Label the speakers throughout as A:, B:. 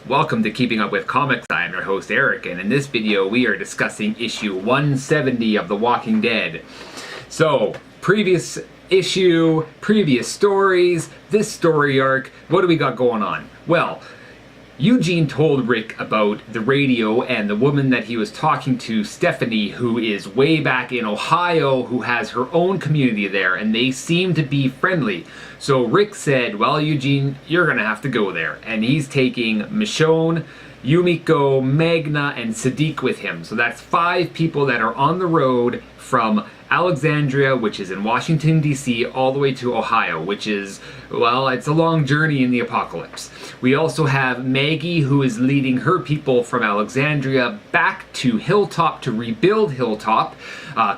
A: Welcome to Keeping Up with Comics. I am your host Eric, and in this video we are discussing issue 170 of The Walking Dead. So, previous issue, previous stories, this story arc, what do we got going on? Well, Eugene told Rick about the radio and the woman that he was talking to, Stephanie, who is way back in Ohio, who has her own community there, and they seem to be friendly. So Rick said, well, Eugene, you're gonna have to go there. And he's taking Michonne, Yumiko, Magna, and Sadiq with him. So that's 5 people that are on the road from Alexandria, which is in Washington, D.C., all the way to Ohio, which is, well, it's a long journey in the apocalypse. We also have Maggie, who is leading her people from Alexandria back to Hilltop to rebuild Hilltop.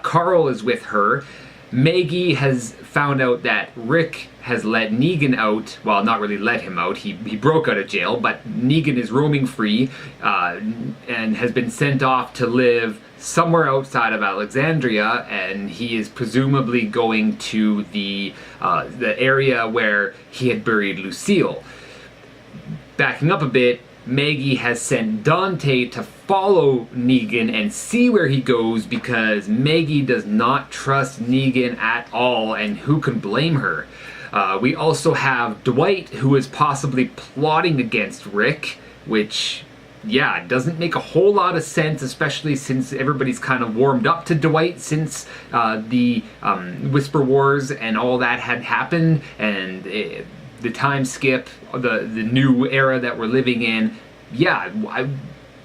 A: Carl is with her. Maggie has found out that Rick has let Negan out. Well, not really let him out. He broke out of jail, but Negan is roaming free and has been sent off to live somewhere outside of Alexandria, and he is presumably going to the area where he had buried Lucille. Backing up a bit, Maggie has sent Dante to follow Negan and see where he goes because Maggie does not trust Negan at all, and who can blame her? We also have Dwight, who is possibly plotting against Rick, which, yeah, doesn't make a whole lot of sense, especially since everybody's kind of warmed up to Dwight since the Whisper Wars and all that had happened, and the time skip, the new era that we're living in. Yeah,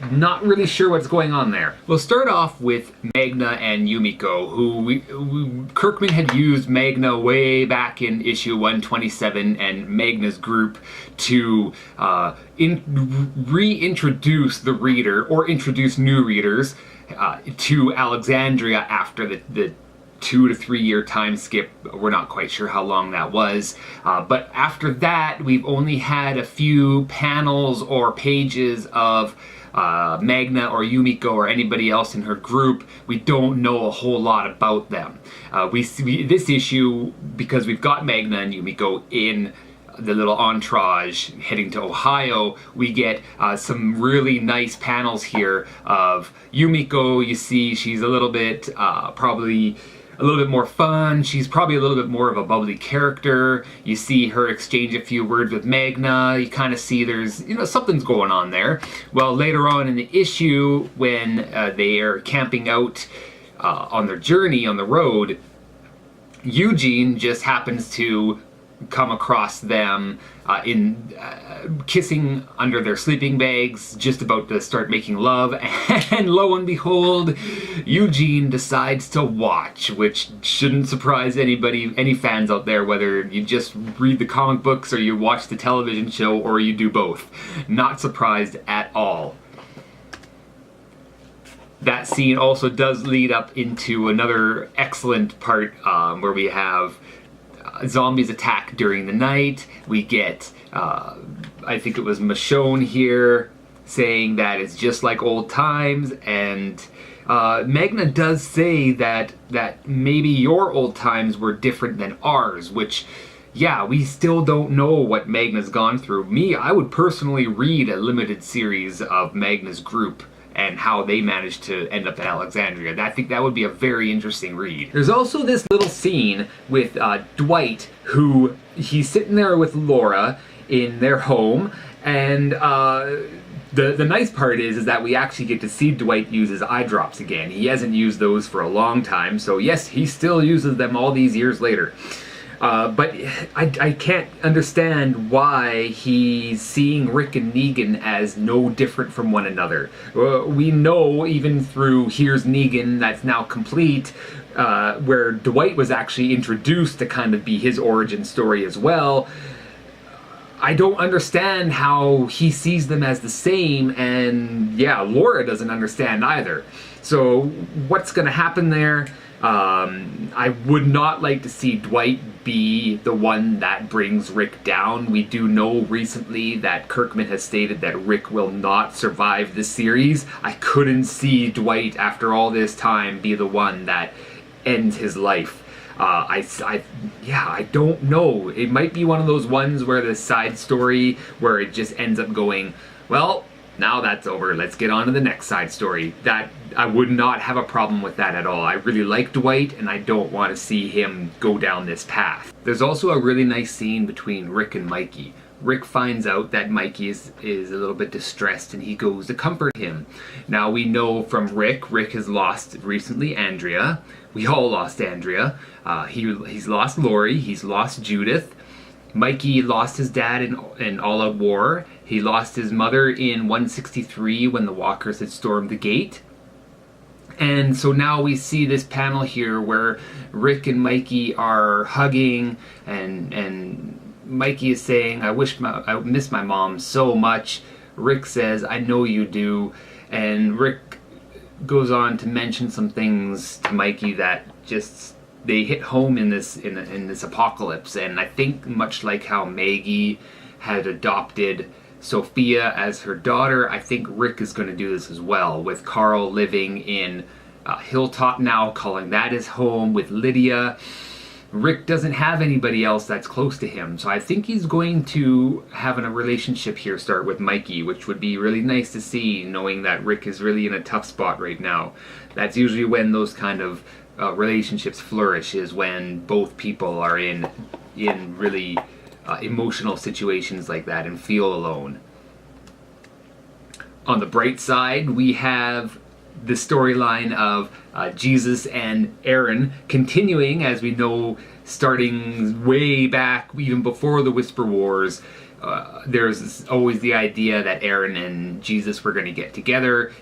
A: I'm not really sure what's going on there. We'll start off with Magna and Yumiko, who Kirkman had used Magna way back in issue 127 and Magna's group to reintroduce the reader, or introduce new readers, to Alexandria after the 2 to 3 year time skip. We're not quite sure how long that was, but after that we've only had a few panels or pages of Magna or Yumiko or anybody else in her group. We don't know a whole lot about them. We see this issue, because we've got Magna and Yumiko in the little entourage heading to Ohio, we get some really nice panels here of Yumiko. You see she's a little bit probably a little bit more fun. She's probably a little bit more of a bubbly character. You see her exchange a few words with Magna. You kind of see there's, something's going on there. Well, later on in the issue, when they are camping out on their journey on the road, Eugene just happens to come across them kissing under their sleeping bags, just about to start making love, and lo and behold, Eugene decides to watch, which shouldn't surprise anybody, any fans out there, whether you just read the comic books or you watch the television show or you do both. Not surprised at all. That scene also does lead up into another excellent part where we have zombies attack during the night. We get, I think it was Michonne here saying that it's just like old times, and Magna does say that maybe your old times were different than ours, which, yeah, we still don't know what Magna's gone through. I would personally read a limited series of Magna's group and how they managed to end up in Alexandria. I think that would be a very interesting read. There's also this little scene with Dwight, who he's sitting there with Laura in their home, and the nice part is that we actually get to see Dwight use his eye drops again. He hasn't used those for a long time, so yes, he still uses them all these years later. But I can't understand why he's seeing Rick and Negan as no different from one another. We know, even through Here's Negan, that's now complete, where Dwight was actually introduced to kind of be his origin story as well. I don't understand how he sees them as the same, and yeah, Laura doesn't understand either. So what's going to happen there? I would not like to see Dwight be the one that brings Rick down. We do know recently that Kirkman has stated that Rick will not survive this series. I couldn't see Dwight, after all this time, be the one that ends his life. I don't know. It might be one of those ones where the side story where it just ends up going, Well, now that's over. Let's get on to the next side story. That I would not have a problem with that at all. I really like Dwight, and I don't want to see him go down this path. There's also a really nice scene between Rick and Mikey. Rick finds out that Mikey is a little bit distressed, and he goes to comfort him. Now we know from Rick has lost recently Andrea. We all lost Andrea. He's lost Lori. He's lost Judith. Mikey lost his dad in All Out War. He lost his mother in 163 when the Walkers had stormed the gate. And so now we see this panel here where Rick and Mikey are hugging, and Mikey is saying, I miss my mom so much. Rick says, I know you do. And Rick goes on to mention some things to Mikey that just, they hit home in this apocalypse. And I think much like how Maggie had adopted Sophia as her daughter, I think Rick is going to do this as well, with Carl living in Hilltop now, calling that his home, with Lydia. Rick doesn't have anybody else that's close to him, so I think he's going to have a relationship here start with Mikey, which would be really nice to see, knowing that Rick is really in a tough spot right now. That's usually when those kind of relationships flourish, is when both people are in really emotional situations like that and feel alone. On the bright side, we have the storyline of Jesus and Aaron continuing, as we know, starting way back, even before the Whisper Wars. There's always the idea that Aaron and Jesus were going to get together.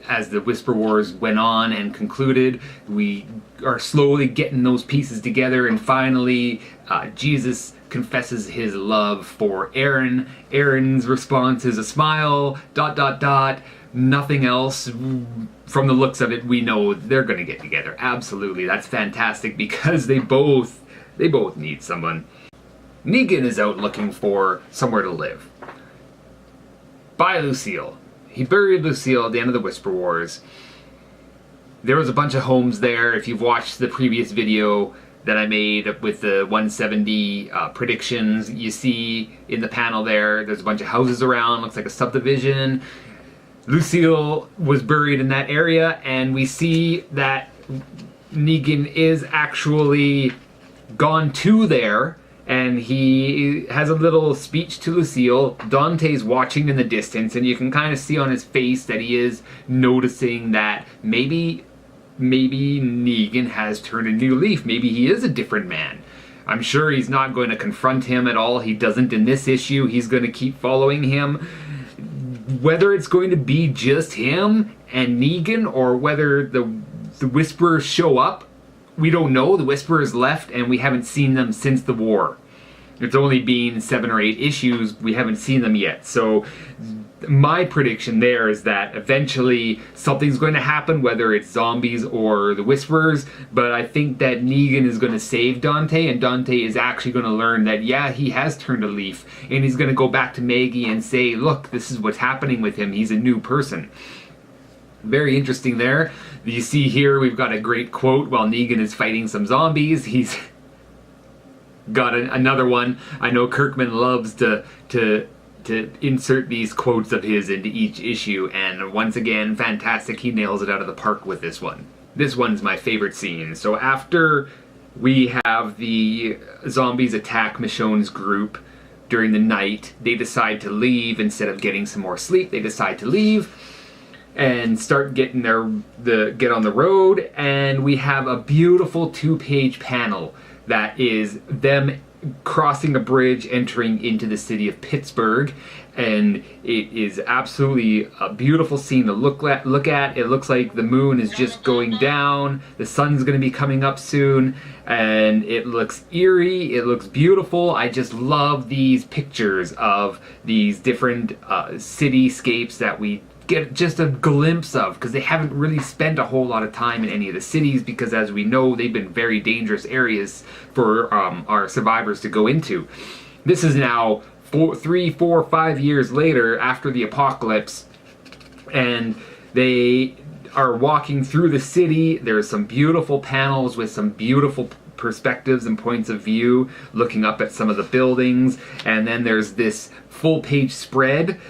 A: As the Whisper Wars went on and concluded, we are slowly getting those pieces together, and finally Jesus confesses his love for Aaron. Aaron's response is a smile, ... Nothing else. From the looks of it, we know they're going to get together. Absolutely. That's fantastic, because they both need someone. Negan is out looking for somewhere to live. By Lucille. He buried Lucille at the end of the Whisper Wars. There was a bunch of homes there. If you've watched the previous video that I made with the 170 predictions, you see in the panel there's a bunch of houses around. Looks like a subdivision. Lucille was buried in that area, and we see that Negan is actually gone to there, and he has a little speech to Lucille. Dante's watching in the distance, and you can kind of see on his face that he is noticing that maybe Negan has turned a new leaf. Maybe he is a different man. I'm sure he's not going to confront him at all. He doesn't in this issue. He's going to keep following him. Whether it's going to be just him and Negan, or whether the Whisperers show up, we don't know. The Whisperers left, and we haven't seen them since the war. It's only been 7 or 8 issues. We haven't seen them yet. So my prediction there is that eventually something's going to happen, whether it's zombies or the Whisperers. But I think that Negan is going to save Dante, and Dante is actually going to learn that, yeah, he has turned a leaf, and he's going to go back to Maggie and say, look, this is what's happening with him. He's a new person. Very interesting there. You see here we've got a great quote while Negan is fighting some zombies. He's got another one. I know Kirkman loves to insert these quotes of his into each issue, and once again, fantastic. He nails it out of the park with this one. This one's my favorite scene. So after we have the zombies attack Michonne's group during the night, they decide to leave. Instead of getting some more sleep, they decide to leave and start getting get on the road, and we have a beautiful 2-page panel that is them crossing a bridge, entering into the city of Pittsburgh, and it is absolutely a beautiful scene to look at. It looks like the moon is just going down, the sun's going to be coming up soon, and it looks eerie, it looks beautiful. I just love these pictures of these different cityscapes that we get just a glimpse of, because they haven't really spent a whole lot of time in any of the cities, because as we know, they've been very dangerous areas for our survivors to go into. This is now 3, 4, 5 years later after the apocalypse, and they are walking through the city. There's some beautiful panels with some beautiful perspectives and points of view, looking up at some of the buildings. And then there's this full-page spread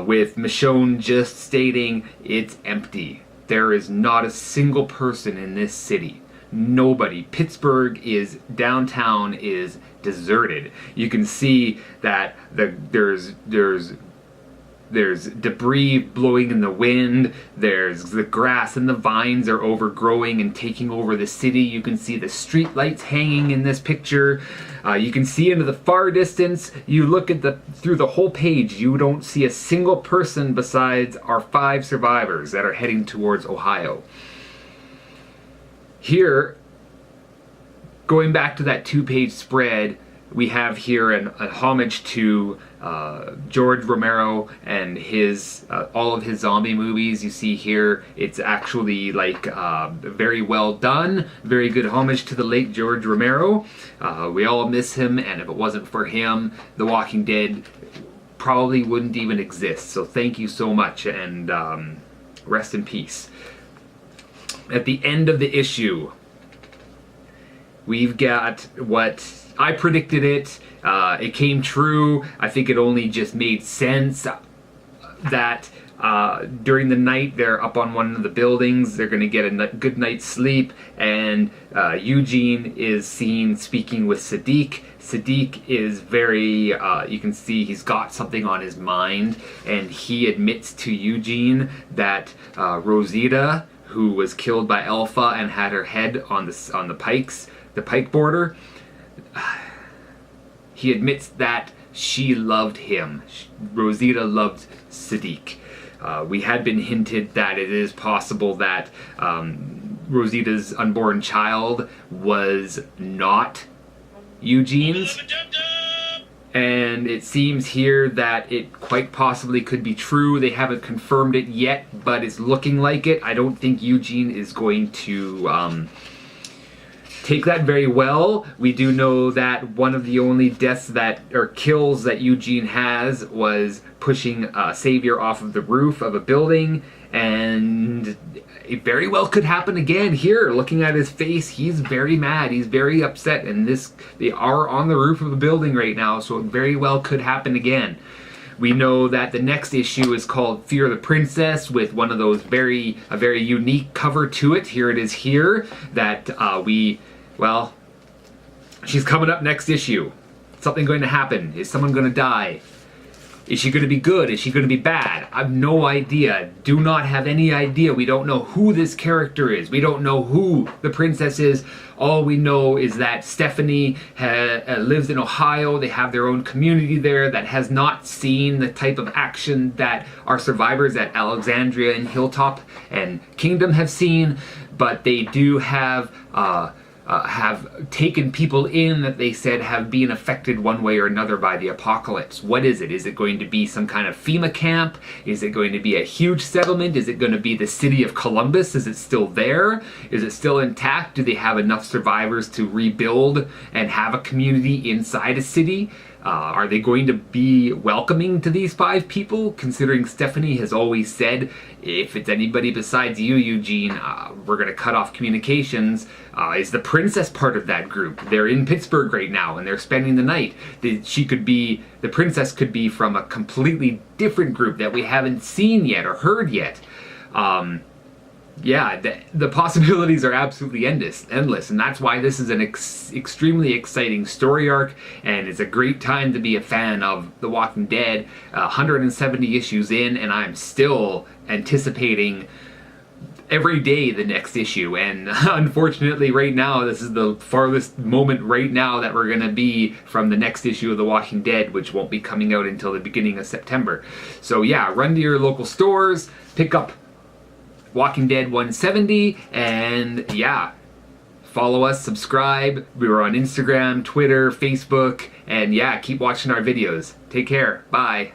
A: with Michonne just stating it's empty. There is not a single person in this city. Nobody. Pittsburgh is downtown is deserted. You can see that there's debris blowing in the wind. There's the grass and the vines are overgrowing and taking over the city. You can see the street lights hanging in this picture. You can see into the far distance. You look at through the whole page, you don't see a single person besides our 5 survivors that are heading towards Ohio. Here, going back to that 2-page spread, we have here a homage to George Romero and his all of his zombie movies. You see here, it's actually like very well done, very good homage to the late George Romero. We all miss him, and if it wasn't for him, The Walking Dead probably wouldn't even exist. So thank you so much, and rest in peace. At the end of the issue, we've got what I predicted it. It came true. I think it only just made sense that during the night they're up on one of the buildings. They're going to get a good night's sleep, and Eugene is seen speaking with Sadiq. Sadiq is very, you can see he's got something on his mind, and he admits to Eugene that Rosita, who was killed by Alpha and had her head on the pike border, he admits that she loved him. Rosita loved Sadiq. We had been hinted that it is possible that Rosita's unborn child was not Eugene's. And it seems here that it quite possibly could be true. They haven't confirmed it yet, but it's looking like it. I don't think Eugene is going to take that very well. We do know that one of the only deaths or kills that Eugene has was pushing Xavier off of the roof of a building, and it very well could happen again here. Looking at his face, he's very mad, he's very upset, and they are on the roof of a building right now, so it very well could happen again. We know that the next issue is called Fear of the Princess, with one of those a very unique cover to it. Here it is here, that she's coming up next issue. Something going to happen. Is someone going to die? Is she going to be good? Is she going to be bad? I have no idea. Do not have any idea. We don't know who this character is. We don't know who the princess is. All we know is that Stephanie lives in Ohio. They have their own community there that has not seen the type of action that our survivors at Alexandria and Hilltop and Kingdom have seen, but they do have taken people in that they said have been affected one way or another by the apocalypse. What is it? Is it going to be some kind of FEMA camp? Is it going to be a huge settlement? Is it going to be the city of Columbus? Is it still there? Is it still intact? Do they have enough survivors to rebuild and have a community inside a city? Are they going to be welcoming to these 5 people, considering Stephanie has always said, if it's anybody besides you, Eugene, we're going to cut off communications? Is the princess part of that group? They're in Pittsburgh right now, and they're spending the night. The princess could be from a completely different group that we haven't seen yet or heard yet. Yeah, the possibilities are absolutely endless, and that's why this is an extremely exciting story arc, and it's a great time to be a fan of The Walking Dead. 170 issues in, and I'm still anticipating every day the next issue, and unfortunately right now this is the farthest moment right now that we're going to be from the next issue of The Walking Dead, which won't be coming out until the beginning of September. So yeah, run to your local stores, pick up Walking Dead 170, and yeah, follow us, subscribe. We're on Instagram, Twitter, Facebook, and yeah, keep watching our videos. Take care. Bye.